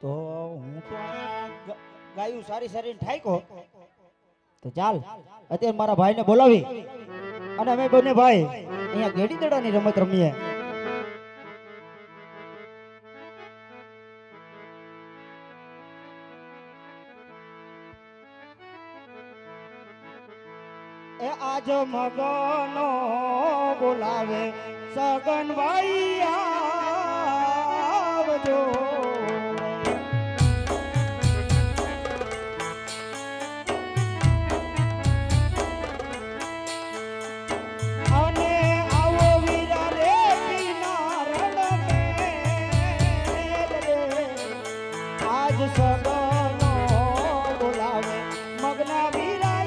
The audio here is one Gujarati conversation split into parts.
તો હું તો ગાયું સારી સારી ઠાઈકો તો ચાલ અત્યારે મારા ભાઈને બોલાવી અને અમે બંને ભાઈ અહીંયા ગેડી દડાની રમત રમીએ. એ આજ મગનો બોલાવે સગન ભાઈ આવજો. અને આવો વીરા રે કિનારણ મે આજ સગનો બોલાવે મગના વીરા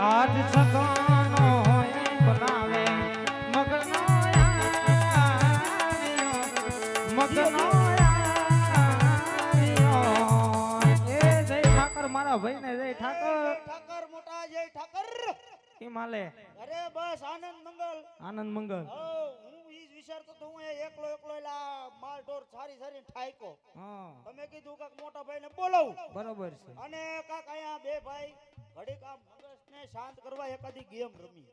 આજ સગાનો બનાવે મગનો મગનો એ જય ઠાકર મારા ભાઈ ને જય ઠાકર ઠાકર મોટા જય ઠાકર હિમાલે. અરે બસ આનંદ મંગલ. આનંદ મંગલ. હું ઈ જ વિચારતો તો હું એકલો એકલો એલા માલ ઢોર સારી સારી ઠાઈકો. હા તમે કીધું કાક મોટા ભાઈને બોલાવું બરોબર છે. અને કાક અહીંયા બે ભાઈ ઘડીક આમ મગજને શાંત કરવા એકાદી ગેમ રમી.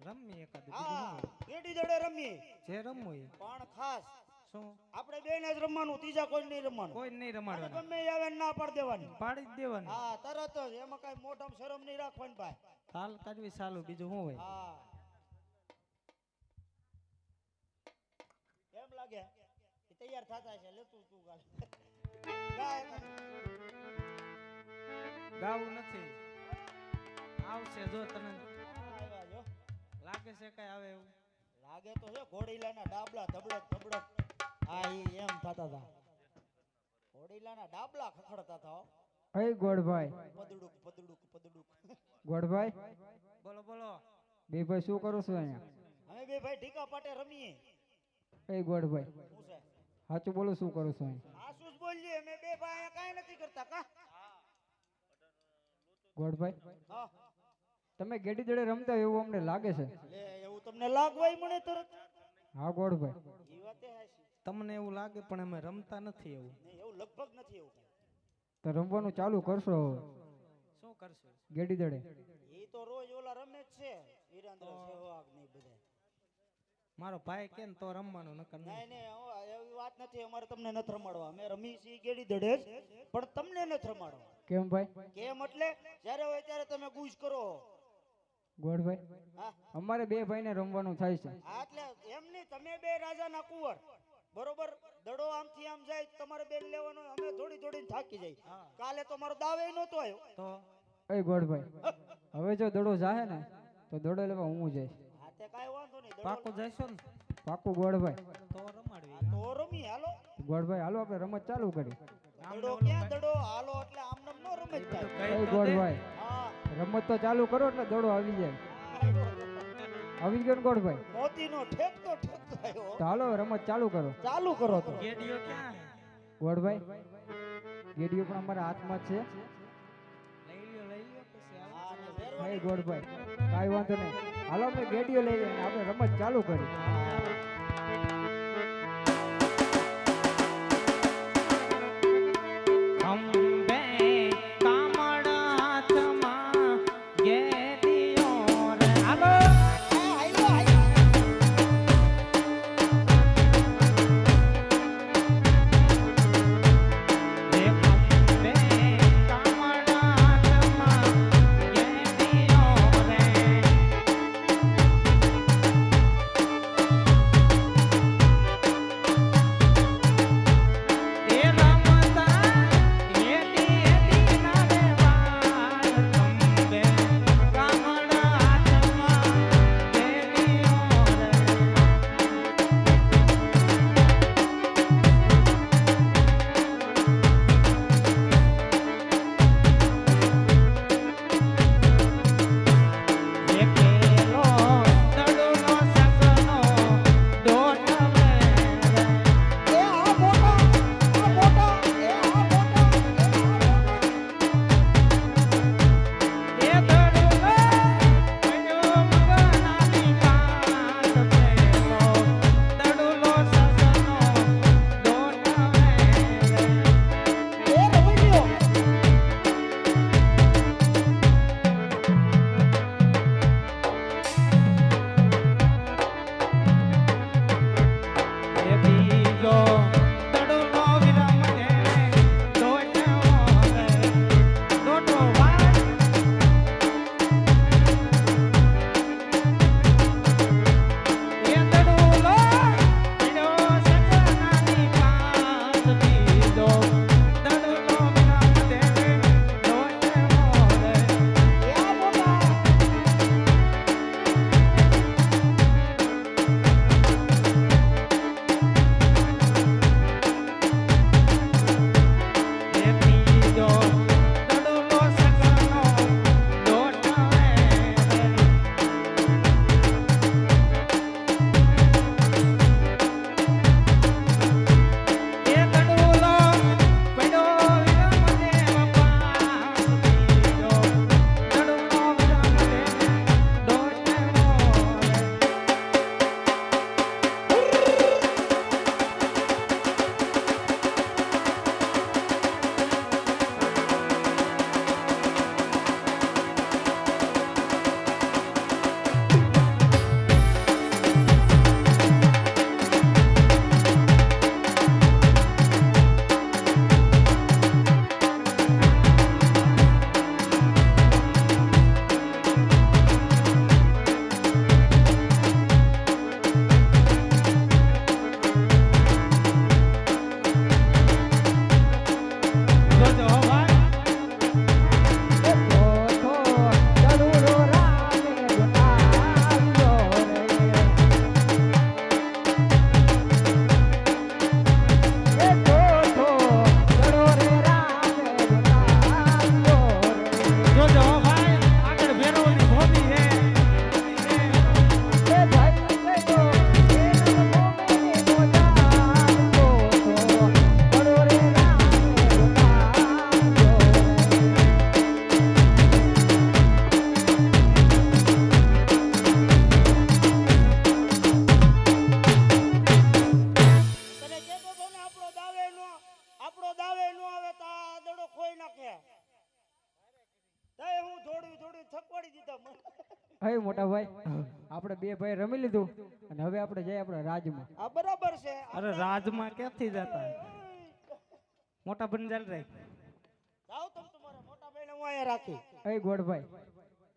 રમી એકાદું હા ગેડી દડે રમી જે રમવું એ પણ ખાસ શું આપણે બેને જ રમવાનું, ત્રીજા કોઈ નહીં રમવાનું. કોઈ નહીં રમાડવાનું, ગમે આવે ના પાડી દેવાની. પાડી જ દેવાનું. હા તરત જ એમાં કઈ મોઢામાં શરમ નહીં રાખવાની ભાઈ. હાલ કાઢવી ચાલુ બીજું શું હોય. હા કેમ લાગે એ તૈયાર થતા છે લેતું તું ગાલ ગાય ગાવું નથી આવશે જો તને આવ્યા જો લાગે છે કઈ આવે એવું લાગે તો છે ઘોડીલાના ડાબલા ધબડક ધબડક. હા ઈ એમ થતા હતા ઘોડીલાના ડાબલા ખખડતા હતા. હે ગોડભાઈ પદડુક પદડુક પદડુક. ગોડભાઈ બોલો બોલો. બે ભાઈ શું કરો છો અહીંયા? અમે બે ભાઈ ઢીકા પાટે રમીએ. હે ગોડભાઈ શું છે સાચું બોલો શું કરો છો અહીંયા? આ શું બોલીએ અમે બે ભાઈ અહીંયા કાઈ નથી કરતા કા. ગોડભાઈ હા તમે ગેડી દડે રમતા હોય એવું અમને લાગે છે. લે એવું તમને લાગવાય મને તરત. હા ગોડભાઈ ઈ વાતે હાચી. તમને એવું લાગે પણ અમે રમતા નથી એવું. નહીં એવું લગભગ નથી એવું કાંઈ. તો રમવાનું ચાલુ કરશો હવે શું કરશું ગેડી દડે? ઈ તો રોજ ઓલા રમે જ છે વીરેન્દ્ર સહેવાગ ને ઈ બધા. મારો ભાઈ કે ને તો રમવાનું નકર નહીં નહીં. નહીં એવી વાત નથી. અમારે તમને નથી રમાડવા. અમે રમી છીએ ગેડી દડે જ પણ તમને નથી રમાડવા. કેમ ભાઈ? કેમ એટલે જ્યારે હોય ત્યારે તમે ગુજ કરો. ગોડભાઈ હા અમારે બે ભાઈને રમવાનું થાય છે. હા, એટલે એમ નહીં તમે બે રાજાના કુંવર બરોબર. દડો આમથી આમ જાય તમારે બેન લેવાનો. અમે દોડી દોડીને થાકી જાય. કાલે તો મારો દાવે નહોતો આવ્યો. તો એ ગોડભાઈ હવે જો દડો જાહે ને તો દડો લેવા હું જઈશ. હા તે કાંઈ વાંધો નહીં. પાકું જઈશું ને પાકું ગોડભાઈ. તો રમાડવી. તો રમી હાલો. ગોડભાઈ હાલો આપણે રમત ચાલુ કરી. દડો ક્યાં દડો હાલો એટલે આમ નામ નો રમે જ થાય. એ ગોડભાઈ હા રમત તો ચાલુ કરો એટલે દડો આવી જાય. આવી ગયો ને ગોડભાઈ? મોતીનો ઠેકતો ઠેકતો આવ્યો. તો હાલો રમત ચાલુ કરો. ચાલુ કરો તો. ગેડીઓ ક્યાં હે? ગોડભાઈ ગેડીઓ પણ અમારા હાથમાં જ છે. લઈ લ્યો પછી હાલો. હા ને હે વેરવાની. ગોડભાઈ કાંઈ વાંધો નહીં હાલો આપણે ગેડીઓ લઈ લઈએ આપણે રમત ચાલુ કરી. અંબે કામડા હાથમાં ગેડીઓ રે હાલો. હાલો હાલો. રે અંબે કામડા હાથમાં ગેડીઓ રે મોટા ભાઈ આપણે બે ભાઈ રમી લીધું અને હવે આપણે જઈએ આપણા રાજમાં. આ બરાબર છે. અરે રાજમાં ક્યાંથી જતા મોટા બંજાલ રે જાઓ તમે તમારા મોટા ભાઈને હું અહીંયા રાખી. એ ગોડભાઈ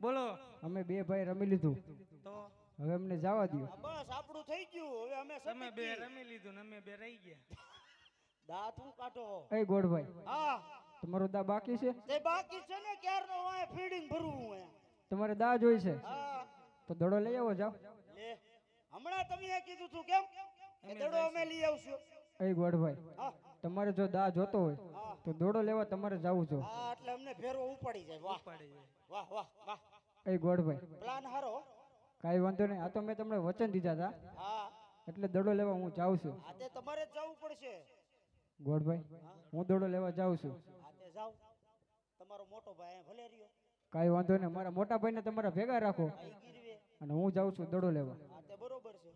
બોલો અમે બે ભાઈ રમી લીધું તો હવે અમને જવા દો. આ બસ આપણું થઈ ગયું. હવે અમે તમે બે સતી રમી લીધું ને અમે બે રહી ગયા દાંત હું કાઢો. એ ગોડભાઈ હા તમારો દા બાકી છે? તે બાકી છે ને ક્યારનો વાય ફીડિંગ ભરવું હું. તમારે દા જોઈ છે હા તો દડો લઈ આવો જાઓ. લે હમણાં તમે એ કીધું તું કેમ કે દડો અમે લઈ આવશું. એ ગોડભાઈ હા તમારે જો દા જોતો હોય હા તો દોડો લેવા તમારે જવું છો. હા એટલે અમને ફેરવો ઉપાડી જાય. વાહ પાડી જાય વાહ વાહ વાહ એ ગોડભાઈ પ્લાન હારો. કાંઈ વાંધો નહીં. આ તો મેં તમને વચન દીધા હતા હા એટલે દડો લેવા હું જાઉં છું. આ તે તમારે જ જવું પડશે. ગોડભાઈ હું દડો લેવા જાઉં છું. આ તે જાવ તમારો મોટો ભાઈ અહીંયા ભલે રહ્યો. કાંઈ વાંધો નહીં. મારા મોટા ભાઈને તમારા ભેગા રાખો આ ઈ ગીરવે. અને હું જાઉં છું દડો લેવા. આ તે બરોબર છે.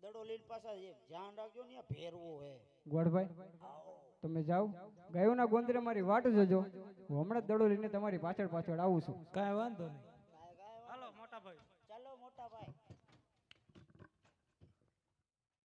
દડો લઈને પાછા ધ્યાન રાખજો ને આ ફેરવો હે. ગોડભાઈ તમે જાઓ ગાયોના ગોંદરે મારી વાટ જોજો. હું હમણાં જ દડો લઈને તમારી પાછળ પાછળ આવું છું. કાંઈ વાંધો નહીં